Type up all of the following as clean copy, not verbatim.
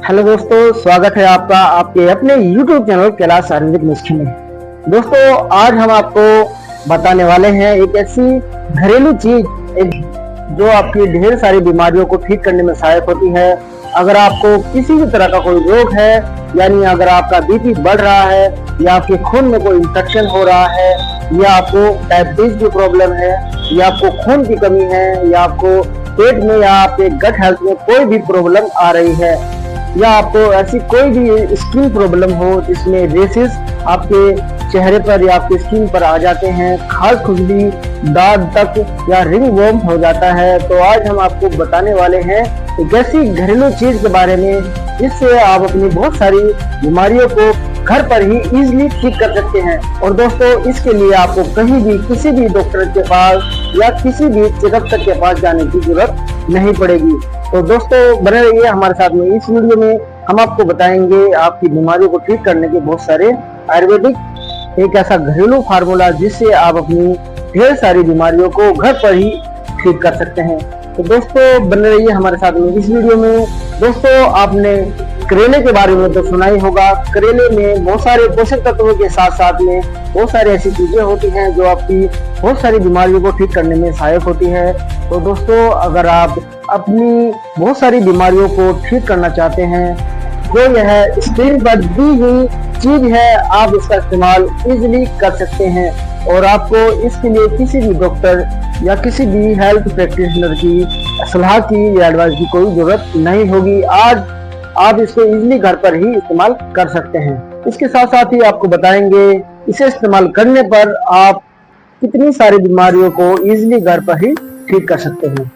Hello दोस्तों, स्वागत है आपका आपके अपने YouTube चैनल कैलाश आयुर्वेदिक नुस्खे में। दोस्तों, आज हम आपको बताने वाले हैं एक ऐसी घरेलू चीज जो आपकी ढेर सारी बीमारियों को ठीक करने में सहायक होती है। अगर आपको किसी भी तरह का कोई रोग है, यानी अगर आपका बीपी बढ़ रहा है या आपके खून में कोई इंफेक्शन हो रहा है या आपको डायबिटीज की प्रॉब्लम है या आपको खून की कमी है या आपको पेट में या आपके गट हेल्थ में कोई भी प्रॉब्लम आ रही है या आपको ऐसी कोई भी स्किन प्रॉब्लम हो जिसमें रेसेस आपके चेहरे पर या आपके स्किन पर आ जाते हैं, खाल खुजली, दाग तक या रिंग वर्म हो जाता है, तो आज हम आपको बताने वाले हैं एक ऐसी घरेलू चीज के बारे में जिससे आप अपनी बहुत सारी बीमारियों को घर पर ही इजीली ठीक कर सकते हैं। और दोस्तों, इसके लिए आपको कहीं भी किसी भी डॉक्टर के पास या किसी भी चिकित्सक के पास जाने की जरूरत नहीं पड़ेगी। तो दोस्तों, बने रहिए हमारे साथ में। इस वीडियो में हम आपको बताएंगे आपकी बीमारियों को ठीक करने के बहुत सारे आयुर्वेदिक एक ऐसा घरेलू फार्मूला जिससे आप अपनी ढेर सारी बीमारियों को घर पर ही ठीक कर सकते हैं। तो दोस्तों, बने रहिए हमारे साथ में इस वीडियो में। दोस्तों, आपने करेले के बारे में तो सुना ही होगा। करेले में बहुत सारे पोषक तत्वों के साथ साथ में बहुत सारी ऐसी चीजें होती हैं जो आपकी बहुत सारी बीमारियों को ठीक करने में सहायक होती है। तो दोस्तों, अगर आप अपनी बहुत सारी बीमारियों को ठीक करना चाहते हैं, जो यह स्क्रीन पर दी हुई चीज है, आप इसका इस्तेमाल इजीली कर सकते हैं और आपको इसके लिए किसी भी डॉक्टर या किसी भी हेल्थ प्रैक्टिशनर की सलाह की या एडवाइस की कोई जरूरत नहीं होगी। आज आप इसको इजीली घर पर ही इस्तेमाल कर सकते हैं। इसके साथ साथ ही आपको बताएंगे इसे इस्तेमाल करने पर आप कितनी सारी बीमारियों को इजीली घर पर ही ठीक कर सकते हैं।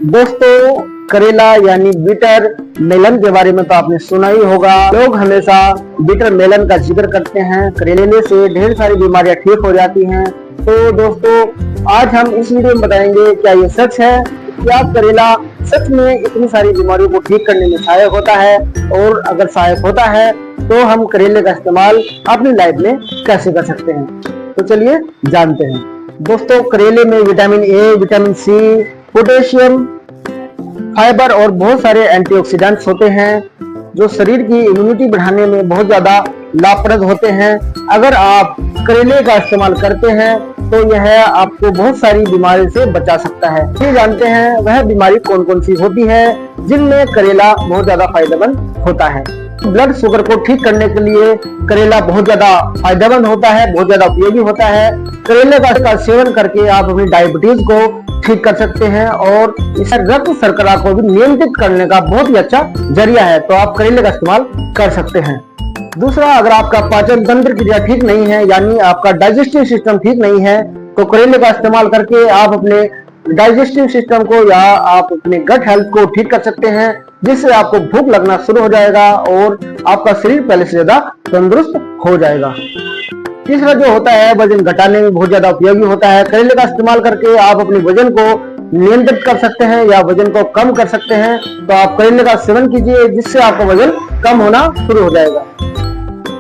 दोस्तों, करेला यानी बीटर मेलन के बारे में तो आपने सुना ही होगा। लोग हमेशा बीटर मेलन का जिक्र करते हैं। करेले से ढेर सारी बीमारियां ठीक हो जाती हैं। तो दोस्तों, आज हम इस वीडियो में बताएंगे क्या ये सच है, क्या करेला सच में इतनी सारी बीमारियों को ठीक करने में सहायक होता है, और अगर सहायक होता है तो हम करेले का इस्तेमाल अपनी लाइफ में कैसे कर सकते हैं। तो चलिए जानते हैं। दोस्तों, करेले में vitamin A, vitamin C, potassium, fibre और बहुत सारे एंटीऑक्सीडेंट्स होते हैं जो शरीर की इम्यूनिटी बढ़ाने में बहुत ज्यादा लाभप्रद होते हैं। अगर आप करेले का इस्तेमाल करते हैं तो यह आपको बहुत सारी बीमारी से बचा सकता है। ये जानते हैं वह बीमारी कौन कौन सी होती है जिनमें करेला बहुत ज्यादा फायदेमंद होता है। ब्लड शुगर को ठीक करने के लिए करेला बहुत ज्यादा फायदेमंद होता है, बहुत ज्यादा उपयोगी होता है। करेले का सेवन करके आप अपनी डायबिटीज को ठीक कर सकते हैं और इस रक्त शर्करा को भी नियंत्रित करने का बहुत ही अच्छा जरिया है। तो आप करेले का इस्तेमाल कर सकते हैं। दूसरा, अगर आपका पाचन तंत्र क्रिया ठीक नहीं है, यानी आपका डाइजेस्टिव सिस्टम ठीक नहीं है, तो करेले का इस्तेमाल करके आप अपने डाइजेस्टिव सिस्टम को या आप अपने गट हेल्थ को ठीक कर सकते हैं, जिससे आपको भूख लगना शुरू हो जाएगा और आपका शरीर पहले से ज्यादा तंदुरुस्त हो जाएगा। तीसरा जो होता है, वजन घटाने में बहुत ज्यादा उपयोगी होता है। करेले का इस्तेमाल करके आप अपने वजन को नियंत्रित कर सकते हैं या वजन को कम कर सकते हैं। तो आप करेले का सेवन कीजिए, जिससे आपका वजन कम होना शुरू हो जाएगा।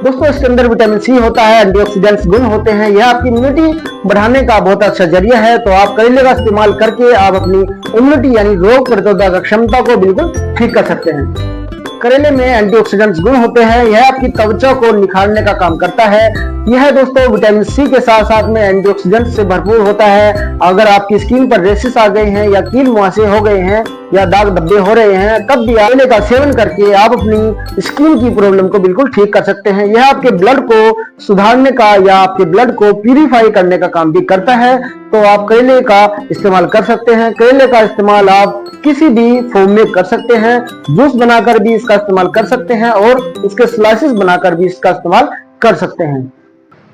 दोस्तों, इसके अंदर विटामिन सी होता है, एंटीऑक्सीडेंट्स गुण होते हैं, यह आपकी इम्यूनिटी बढ़ाने का बहुत अच्छा जरिया है। तो आप करेले का इस्तेमाल करके आप अपनी इम्यूनिटी यानी रोग प्रतिरोधक क्षमता को बिल्कुल ठीक कर सकते हैं। करेले में एंटीऑक्सीडेंट्स गुण होते हैं, यह आपकी त्वचा को निखारने का काम करता है। यह दोस्तों विटामिन सी के साथ साथ में एंटीऑक्सीडेंट्स से भरपूर होता है। अगर आपकी स्किन पर रेसेस आ गए हैं या कील मुहासे हो गए हैं या दाग धब्बे हो रहे हैं, तब भी करेले का सेवन करके आप अपनी स्किन की प्रॉब्लम को बिल्कुल ठीक कर सकते हैं। यह आपके ब्लड को सुधारने का या आपके ब्लड को प्यूरिफाई करने का काम भी करता है। तो आप करेले का इस्तेमाल कर सकते हैं। करेले का इस्तेमाल आप किसी भी फॉर्म में कर सकते हैं, जूस बनाकर भी इसका इस्तेमाल कर सकते हैं और इसके स्लाइसेस बनाकर भी इसका इस्तेमाल कर सकते हैं।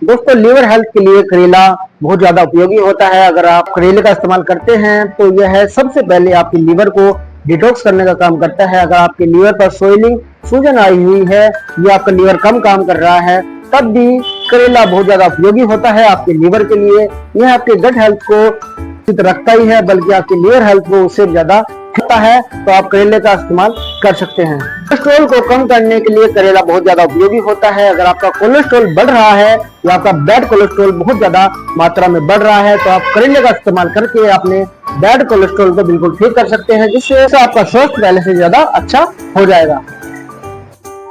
दोस्तों, लीवर हेल्थ के लिए करेला बहुत ज्यादा उपयोगी होता है। अगर आप करेले का इस्तेमाल करते हैं तो यह सबसे पहले आपकी लीवर को डिटॉक्स करने का काम करता है। अगर आपके लीवर पर सोइलिंग, सूजन आई हुई है या आपका लीवर कम काम कर रहा है, तब भी करेला बहुत ज्यादा उपयोगी होता है आपके लीवर के लिए। यह आपके गट हेल्थ को फिट रखता ही है, बल्कि आपकी लीवर हेल्थ को उससे ज्यादा होता है। तो आप करेले का इस्तेमाल कर सकते हैं। कोलेस्ट्रॉल को कम करने के लिए करेला बहुत ज्यादा उपयोगी होता है। अगर आपका कोलेस्ट्रॉल बढ़ रहा है या आपका बैड कोलेस्ट्रॉल बहुत ज्यादा मात्रा में बढ़ रहा है, तो आप करेले का इस्तेमाल करके अपने बैड कोलेस्ट्रॉल को बिल्कुल ठीक कर सकते हैं, जिससे आपका स्वास्थ्य पहले से ज्यादा अच्छा हो जाएगा।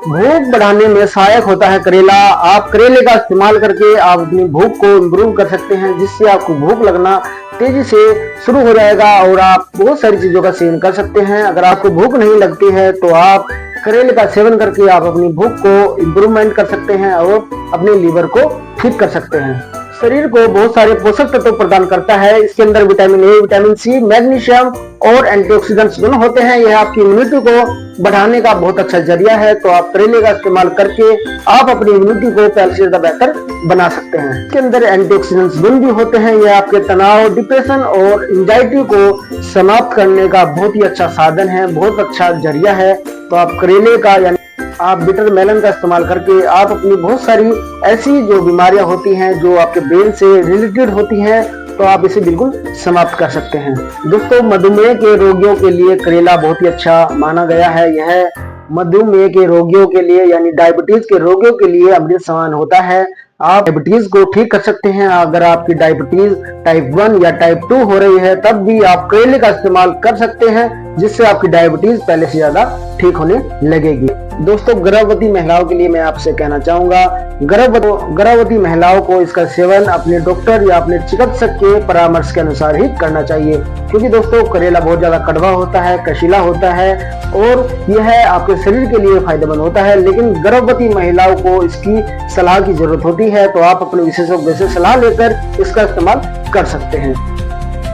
भूख बढ़ाने में सहायक होता है करेला। आप करेले का इस्तेमाल करके आप अपनी भूख को इम्प्रूव कर सकते हैं, जिससे आपको भूख लगना तेजी से शुरू हो जाएगा और आप बहुत सारी चीजों का सेवन कर सकते हैं। अगर आपको भूख नहीं लगती है तो आप करेले का सेवन करके आप अपनी भूख को इम्प्रूवमेंट कर सकते हैं और अपने लीवर को ठीक कर सकते हैं। शरीर को बहुत सारे पोषक तत्व प्रदान करता है। इसके अंदर vitamin A, vitamin C, magnesium और एंटीऑक्सीडेंट्स दोनों होते हैं। यह आपकी इम्यूनिटी को बढ़ाने का बहुत अच्छा जरिया है। तो आप करेले का इस्तेमाल करके आप अपनी इम्यूनिटी को पहले से ज्यादा बेहतर बना सकते हैं। इसके अंदर एंटीऑक्सीडेंट्स गुण भी होते हैं। यह आपके तनाव, डिप्रेशन और एंजाइटी को समाप्त करने का बहुत ही अच्छा साधन है, बहुत अच्छा जरिया है। तो आप करेले का यानी आप बिटर मेलन का इस्तेमाल करके आप अपनी बहुत सारी ऐसी जो बीमारियां होती हैं जो आपके ब्रेन से रिलेटेड होती हैं, तो आप इसे बिल्कुल समाप्त कर सकते हैं। दोस्तों, मधुमेह के रोगियों के लिए करेला बहुत ही अच्छा माना गया है। यह मधुमेह के रोगियों के लिए यानी डायबिटीज के रोगियों के लिए अमृत समान होता है। आप डायबिटीज को ठीक कर सकते हैं। अगर आपकी डायबिटीज टाइप 1 या टाइप 2 हो रही है तब भी आप करेले का इस्तेमाल कर सकते हैं, जिससे आपकी डायबिटीज पहले से ज्यादा ठीक होने लगेगी। दोस्तों, गर्भवती महिलाओं के लिए मैं आपसे कहना चाहूंगा, गर्भवती महिलाओं को इसका सेवन अपने डॉक्टर या अपने चिकित्सक के परामर्श के अनुसार ही करना चाहिए, क्योंकि दोस्तों करेला बहुत ज्यादा कड़वा होता है, कशीला होता है और यह आपके शरीर के लिए फायदेमंद होता है। लेकिन गर्भवती महिलाओं को इसकी सलाह की जरूरत होती है, तो आप अपने विशेषज्ञ से सलाह लेकर इसका इस्तेमाल कर सकते हैं।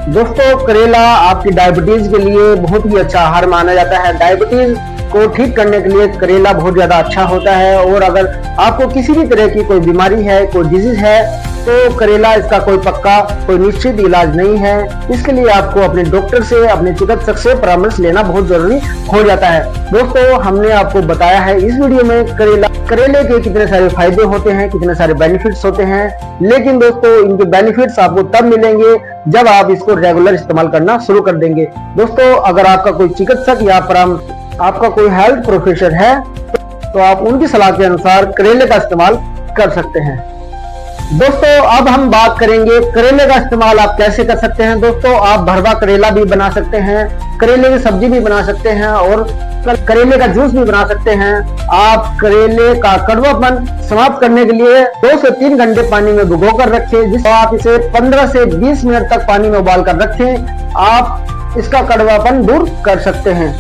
दोस्तों, करेला आपकी डायबिटीज के लिए बहुत ही अच्छा आहार माना जाता है। डायबिटीज को ठीक करने के लिए करेला बहुत ज्यादा अच्छा होता है। और अगर आपको किसी भी तरह की कोई बीमारी है, कोई डिजीज है, तो करेला इसका कोई पक्का कोई निश्चित इलाज नहीं है। इसके लिए आपको अपने डॉक्टर से, अपने चिकित्सक से परामर्श लेना बहुत जरूरी हो जाता है। दोस्तों, हमने आपको बताया है इस वीडियो में करेले के कितने सारे फायदे होते हैं, कितने सारे बेनिफिट्स होते हैं। लेकिन दोस्तों, इनके बेनिफिट्स आपको तब मिलेंगे जब आप इसको रेगुलर इस्तेमाल करना शुरू कर देंगे। दोस्तों, अगर आपका कोई चिकित्सक या आपका कोई हेल्थ प्रोफेसर है तो आप उनकी सलाह के अनुसार करेले का इस्तेमाल कर सकते हैं। दोस्तों, अब हम बात करेंगे करेले का इस्तेमाल आप कैसे कर सकते हैं। दोस्तों, आप भरवा करेला भी बना सकते हैं, करेले की सब्जी भी बना सकते हैं और करेले का जूस भी बना सकते हैं। आप करेले का कड़वापन समाप्त करने के लिए 2 से 3 घंटे पानी में भिगो कर रखें, जिससे आप इसे 15 से 20 मिनट तक पानी में उबाल कर रखें। आप इसका कड़वापन दूर कर सकते हैं।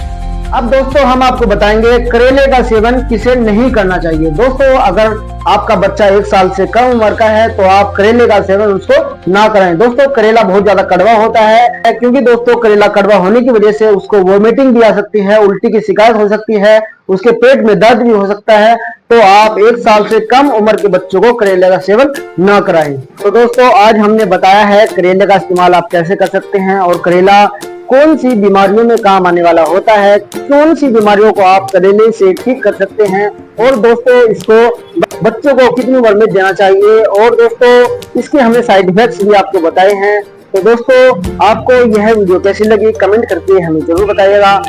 अब दोस्तों, हम आपको बताएंगे करेले का सेवन किसे नहीं करना चाहिए। दोस्तों, अगर आपका बच्चा 1 साल से कम उम्र का है तो आप करेले का सेवन उसको ना कराएं। दोस्तों, करेला बहुत ज्यादा कड़वा होता है, क्योंकि दोस्तों करेला कड़वा होने की वजह से उसको वोमिटिंग भी आ सकती है, उल्टी की शिकायत हो सकती है, उसके पेट में दर्द भी हो सकता है। तो आप 1 साल से कम उम्र के बच्चों को करेले का सेवन ना कराएं। तो दोस्तों, आज हमने बताया है करेले का इस्तेमाल आप कैसे कर सकते हैं और करेला कौन सी बीमारियों में काम आने वाला होता है, कौन सी बीमारियों को आप करेले से ठीक कर सकते हैं, और दोस्तों इसको बच्चों को कितनी उम्र में देना चाहिए, और दोस्तों इसके हमने साइड इफेक्ट्स भी आपको बताए हैं। तो दोस्तों, आपको यह वीडियो कैसी लगी कमेंट करके हमें जरूर बताइएगा।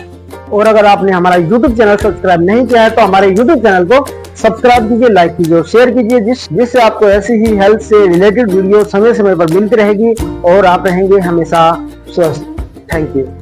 और अगर आपने हमारा YouTube चैनल सब्सक्राइब नहीं किया है तो हमारे YouTube चैनल को सब्सक्राइब कीजिए, लाइक कीजिए और शेयर कीजिए, जिससे आपको ऐसी ही हेल्थ से रिलेटेड वीडियो समय समय पर मिलती रहेगी और आप रहेंगे हमेशा स्वस्थ। Thank you.